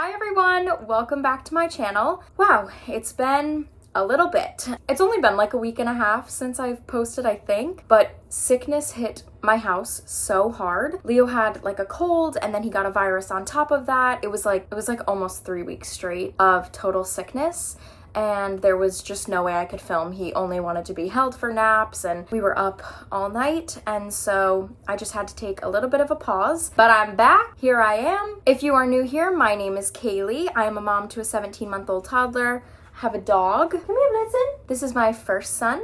Hi everyone, welcome back to my channel. Wow, it's been a little bit. It's only been like a week and a half since I've posted, I think, but sickness hit my house so hard. Leo had like a cold and then he got a virus on top of that. It was like almost 3 weeks straight of total sickness. And there was just no way I could film. He only wanted to be held for naps and we were up all night, and so I just had to take a little bit of a pause. But I'm back. Here I am. If you are new here, my name is Kaylee. I am a mom to a 17-month-old toddler. I have a dog. Come here, Blitzen. This is my first son.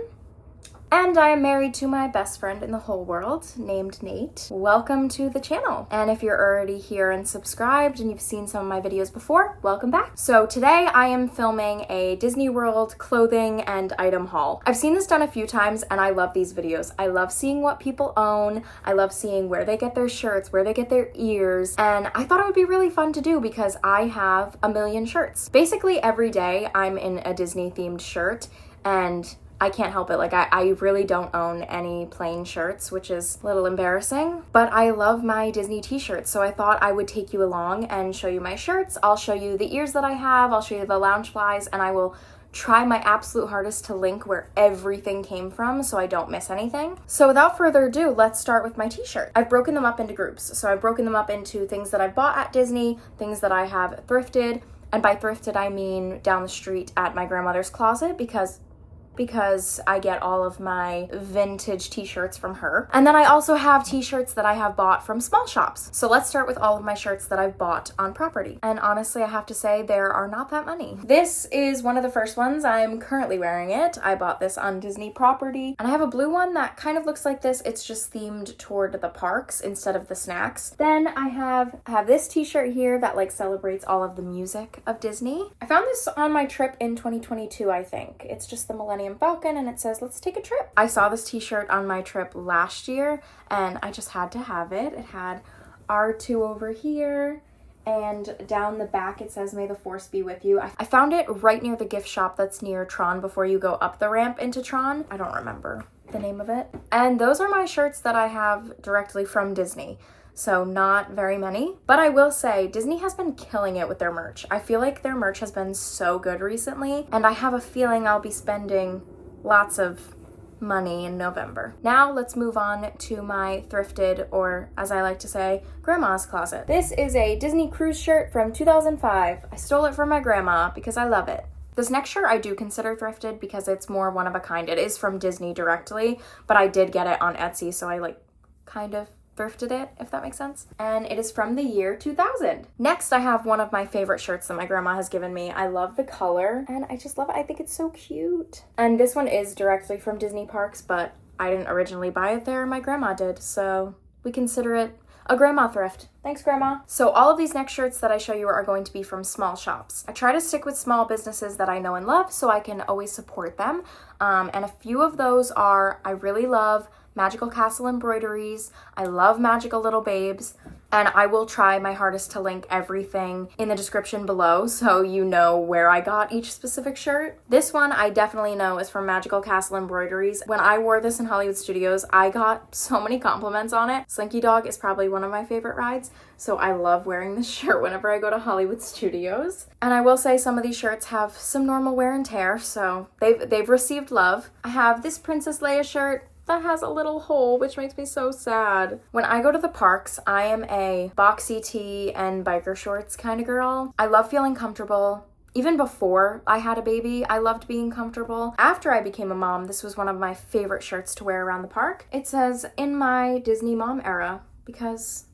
And I am married to my best friend in the whole world, named Nate. Welcome to the channel. And if you're already here and subscribed and you've seen some of my videos before, welcome back. So today I am filming a Disney World clothing and item haul. I've seen this done a few times and I love these videos. I love seeing what people own. I love seeing where they get their shirts, where they get their ears. And I thought it would be really fun to do because I have a million shirts. Basically every day I'm in a Disney themed shirt, and I can't help it. Like, I really don't own any plain shirts, which is a little embarrassing, but I love my Disney t-shirts. So I thought I would take you along and show you my shirts. I'll show you the ears that I have. I'll show you the lounge flies, and I will try my absolute hardest to link where everything came from so I don't miss anything. So without further ado, let's start with my t-shirt. I've broken them up into groups. So I've broken them up into things that I bought at Disney, things that I have thrifted, and by thrifted I mean down the street at my grandmother's closet because I get all of my vintage t-shirts from her. And then I also have t-shirts that I have bought from small shops. So let's start with all of my shirts that I've bought on property. And honestly, I have to say there are not that many. This is one of the first ones. I'm currently wearing it. I bought this on Disney property. And I have a blue one that kind of looks like this. It's just themed toward the parks instead of the snacks. Then I have this t-shirt here that like celebrates all of the music of Disney. I found this on my trip in 2022, I think. It's just the Millennium Falcon and it says, let's take a trip. I saw this t-shirt on my trip last year and I just had to have it. It had R2 over here, and down the back it says, may the force be with you. I found it right near the gift shop that's near Tron before you go up the ramp into Tron. I don't remember the name of it. And those are my shirts that I have directly from Disney. So not very many, but I will say Disney has been killing it with their merch. I feel like their merch has been so good recently, and I have a feeling I'll be spending lots of money in November. Now let's move on to my thrifted, or as I like to say, grandma's closet. This is a Disney cruise shirt from 2005. I stole it from my grandma because I love it. This next shirt I do consider thrifted because it's more one of a kind. It is from Disney directly, but I did get it on Etsy, so I like kind of thrifted it, if that makes sense. And it is from the year 2000. Next, I have one of my favorite shirts that my grandma has given me. I love the color and I just love it. I think it's so cute. And this one is directly from Disney parks, but I didn't originally buy it there. My grandma did, so we consider it a grandma thrift. Thanks, Grandma. So all of these next shirts that I show you are going to be from small shops. I try to stick with small businesses that I know and love so I can always support them. And a few of those are, I really love Magical Castle embroideries. I love Magical Little Babes, and I will try my hardest to link everything in the description below so you know where I got each specific shirt. This one I definitely know is from Magical Castle embroideries. When I wore this in Hollywood Studios, I got so many compliments on it. Slinky Dog is probably one of my favorite rides, so I love wearing this shirt whenever I go to Hollywood Studios. And I will say some of these shirts have some normal wear and tear, so they've received love. I have this Princess Leia shirt that has a little hole, which makes me so sad. When I go to the parks, I am a boxy tee and biker shorts kind of girl. I love feeling comfortable. Even before I had a baby, I loved being comfortable. After I became a mom, this was one of my favorite shirts to wear around the park. It says, in my Disney mom era, because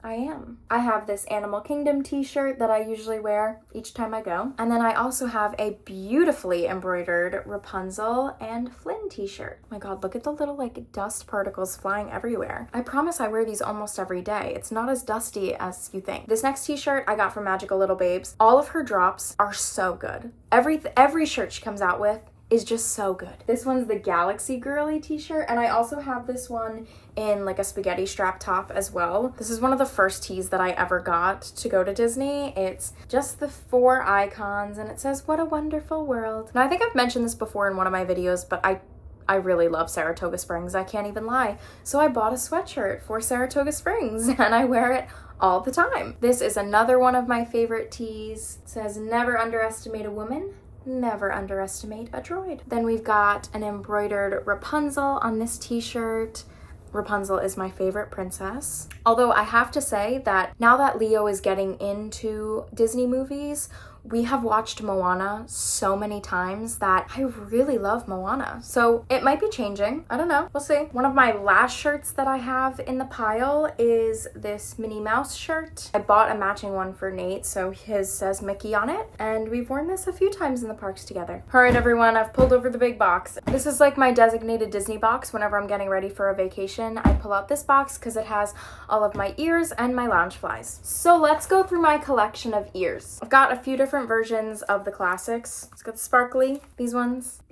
I am. I have this Animal Kingdom t-shirt that I usually wear each time I go. And then I also have a beautifully embroidered Rapunzel and Flynn t-shirt. Oh my god, look at the little like dust particles flying everywhere. I promise I wear these almost every day. It's not as dusty as you think. This next t-shirt I got from Magical Little Babes. All of her drops are so good. Every shirt she comes out with is just so good. This one's the Galaxy Girly t-shirt, and I also have this one in like a spaghetti strap top as well. This is one of the first tees that I ever got to go to Disney. It's just the 4 icons and it says, what a wonderful world. Now I think I've mentioned this before in one of my videos, but I I really love Saratoga Springs, I can't even lie. So I bought a sweatshirt for Saratoga Springs and I wear it all the time. This is another one of my favorite tees. It says, never underestimate a woman, never underestimate a droid. Then we've got an embroidered Rapunzel on this t-shirt. Rapunzel is my favorite princess. Although I have to say that now that Leo is getting into Disney movies, we have watched Moana so many times that I really love Moana. So it might be changing. I don't know. We'll see. One of my last shirts that I have in the pile is this Minnie Mouse shirt. I bought a matching one for Nate, so his says Mickey on it. And we've worn this a few times in the parks together. All right, everyone, I've pulled over the big box. This is like my designated Disney box. Whenever I'm getting ready for a vacation, I pull out this box because it has all of my ears and my lounge flies. So let's go through my collection of ears. I've got a few different versions of the classics. It's got the sparkly, these ones.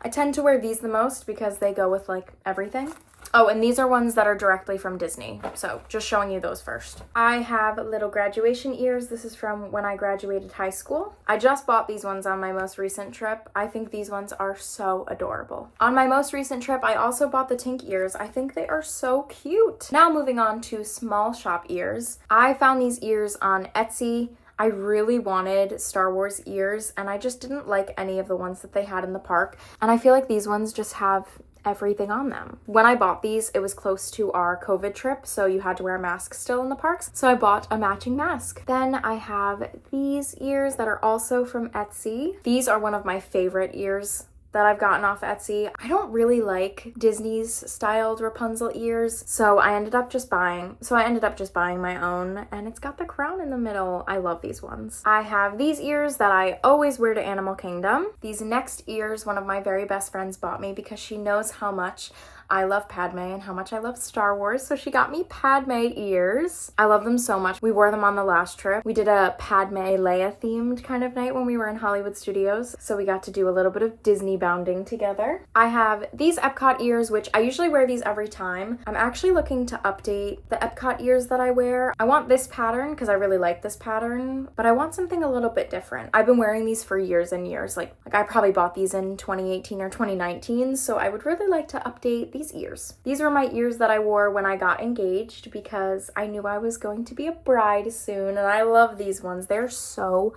I tend to wear these the most because they go with like everything. Oh, and these are ones that are directly from Disney. So just showing you those first. I have little graduation ears. This is from when I graduated high school. I just bought these ones on my most recent trip. I think these ones are so adorable. On my most recent trip, I also bought the Tink ears. I think they are so cute. Now moving on to small shop ears. I found these ears on Etsy. I really wanted Star Wars ears and I just didn't like any of the ones that they had in the park. And I feel like these ones just have everything on them. When I bought these, it was close to our COVID trip, so you had to wear masks still in the parks. So I bought a matching mask. Then I have these ears that are also from Etsy. These are one of my favorite ears that I've gotten off Etsy. I don't really like Disney's styled Rapunzel ears, so I ended up just buying my own, and it's got the crown in the middle. I love these ones. I have these ears that I always wear to Animal Kingdom. These next ears, one of my very best friends bought me because she knows how much I love Padme and how much I love Star Wars, so she got me Padme ears. I love them so much. We wore them on the last trip. We did a Padme Leia themed kind of night when we were in Hollywood Studios, so we got to do a little bit of Disney bounding together. I have these Epcot ears, which I usually wear these every time. I'm actually looking to update the Epcot ears that I wear. I want this pattern because I really like this pattern, but I want something a little bit different. I've been wearing these for years and years. Like I probably bought these in 2018 or 2019, so I would really like to update these ears. These were my ears that I wore when I got engaged because I knew I was going to be a bride soon, and I love these ones. They're so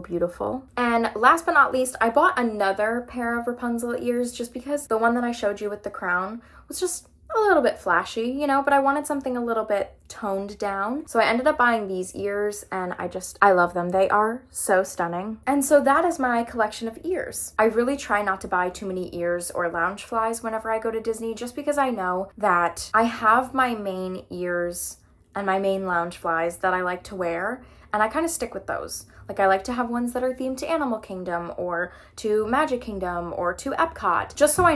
beautiful. And last but not least, I bought another pair of Rapunzel ears just because the one that I showed you with the crown was just a little bit flashy, you know, but I wanted something a little bit toned down. So I ended up buying these ears and I love them. They are so stunning. And so that is my collection of ears. I really try not to buy too many ears or lounge flies whenever I go to Disney, just because I know that I have my main ears and my main lounge flies that I like to wear, and I kind of stick with those. Like I like to have ones that are themed to Animal Kingdom or to Magic Kingdom or to Epcot, just so I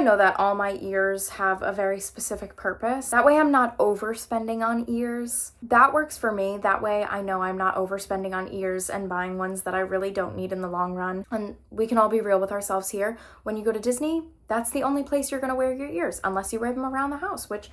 know that all my ears have a very specific purpose. That way I'm not overspending on ears. That works for me. That way I know I'm not overspending on ears and buying ones that I really don't need in the long run. And we can all be real with ourselves here. When you go to Disney, that's the only place you're gonna wear your ears, unless you wear them around the house, which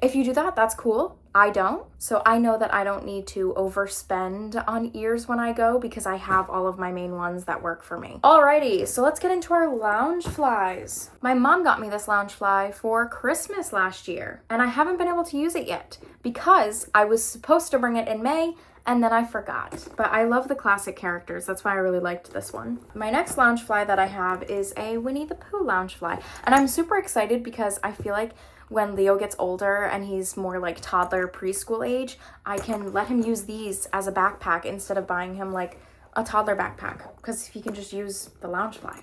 if you do that, that's cool. I don't. So I know that I don't need to overspend on ears when I go because I have all of my main ones that work for me. Alrighty, so let's get into our lounge flies. My mom got me this lounge fly for Christmas last year, and I haven't been able to use it yet because I was supposed to bring it in May and then I forgot. But I love the classic characters. That's why I really liked this one. My next lounge fly that I have is a Winnie the Pooh lounge fly. And I'm super excited because I feel like when Leo gets older and he's more like toddler preschool age, I can let him use these as a backpack instead of buying him like a toddler backpack, because he can just use the lounge fly.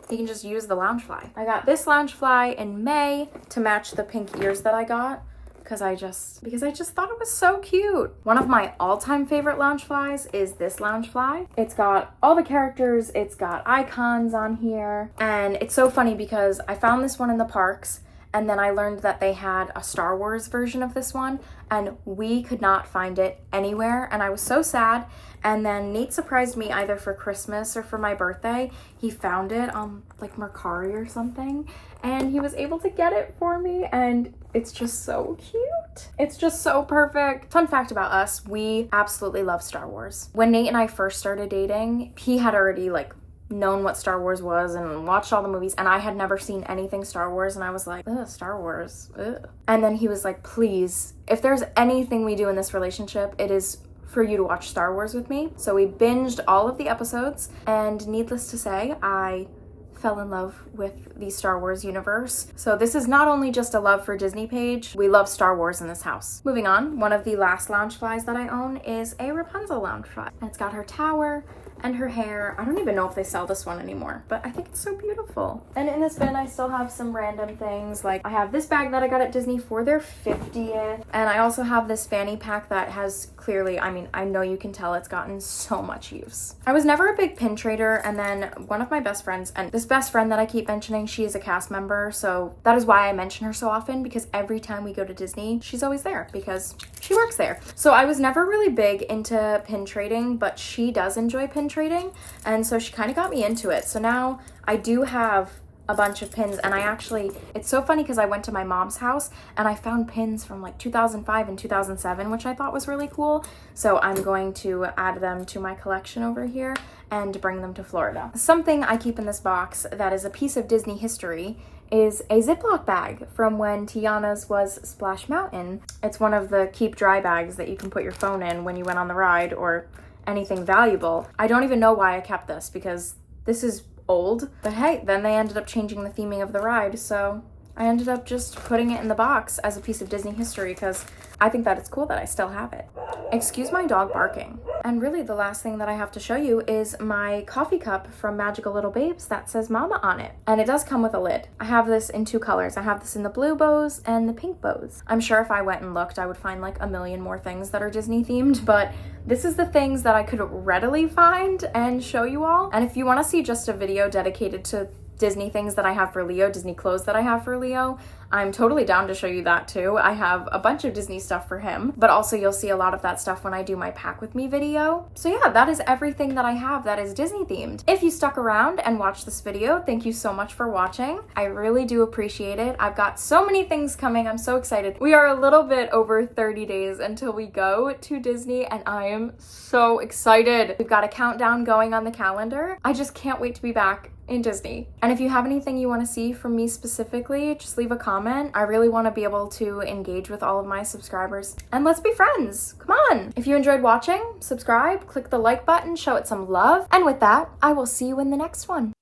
He can just use the lounge fly. I got this lounge fly in May to match the pink ears that I got because I just thought it was so cute. One of my all-time favorite lounge flies is this lounge fly. It's got all the characters, it's got icons on here, and it's so funny because I found this one in the parks, and then I learned that they had a Star Wars version of this one, and we could not find it anywhere, and I was so sad. And then Nate surprised me either for Christmas or for my birthday. He found it on like Mercari or something, and he was able to get it for me, and it's just so cute. it. It's just so perfect. Fun fact about us, we absolutely love Star Wars. When Nate and I first started dating, he had already like known what Star Wars was and watched all the movies, and I had never seen anything Star Wars, and I was like, ugh, Star Wars, ugh. And then he was like, please, if there's anything we do in this relationship, it is for you to watch Star Wars with me. So we binged all of the episodes, and needless to say, I fell in love with the Star Wars universe. So this is not only just a love for Disney page, we love Star Wars in this house. Moving on, one of the last Loungeflies that I own is a Rapunzel Loungefly. And it's got her tower and her hair. I don't even know if they sell this one anymore, but I think it's so beautiful. And in this bin, I still have some random things. Like I have this bag that I got at Disney for their 50th. And I also have this fanny pack that has clearly, I mean, I know you can tell it's gotten so much use. I was never a big pin trader, and then one of my best friends, and this best friend that I keep mentioning, she is a cast member, so that is why I mention her so often, because every time we go to Disney, she's always there because she works there. So I was never really big into pin trading, but she does enjoy pin trading, and so she kind of got me into it. So now I do have a bunch of pins, and I actually, it's so funny because I went to my mom's house and I found pins from like 2005 and 2007, which I thought was really cool. So I'm going to add them to my collection over here and bring them to Florida. Something I keep in this box that is a piece of Disney history is a Ziploc bag from when Tiana's was Splash Mountain. It's one of the keep dry bags that you can put your phone in when you went on the ride or anything valuable. I don't even know why I kept this because this is old, but hey, then they ended up changing the theming of the ride, so I ended up just putting it in the box as a piece of Disney history because I think that it's cool that I still have it. Excuse my dog barking. And really the last thing that I have to show you is my coffee cup from Magical Little Babes that says Mama on it. And it does come with a lid. I have this in two colors. I have this in the blue bows and the pink bows. I'm sure if I went and looked, I would find like a million more things that are Disney themed, but this is the things that I could readily find and show you all. And if you want to see just a video dedicated to Disney things that I have for Leo, Disney clothes that I have for Leo, I'm totally down to show you that too. I have a bunch of Disney stuff for him, but also you'll see a lot of that stuff when I do my pack with me video. So yeah, that is everything that I have that is Disney themed. If you stuck around and watched this video, thank you so much for watching. I really do appreciate it. I've got so many things coming. I'm so excited. We are a little bit over 30 days until we go to Disney, and I am so excited. We've got a countdown going on the calendar. I just can't wait to be back in Disney. And if you have anything you want to see from me specifically, just leave a comment. I really want to be able to engage with all of my subscribers and let's be friends. Come on. If you enjoyed watching, subscribe, click the like button, show it some love. And with that, I will see you in the next one.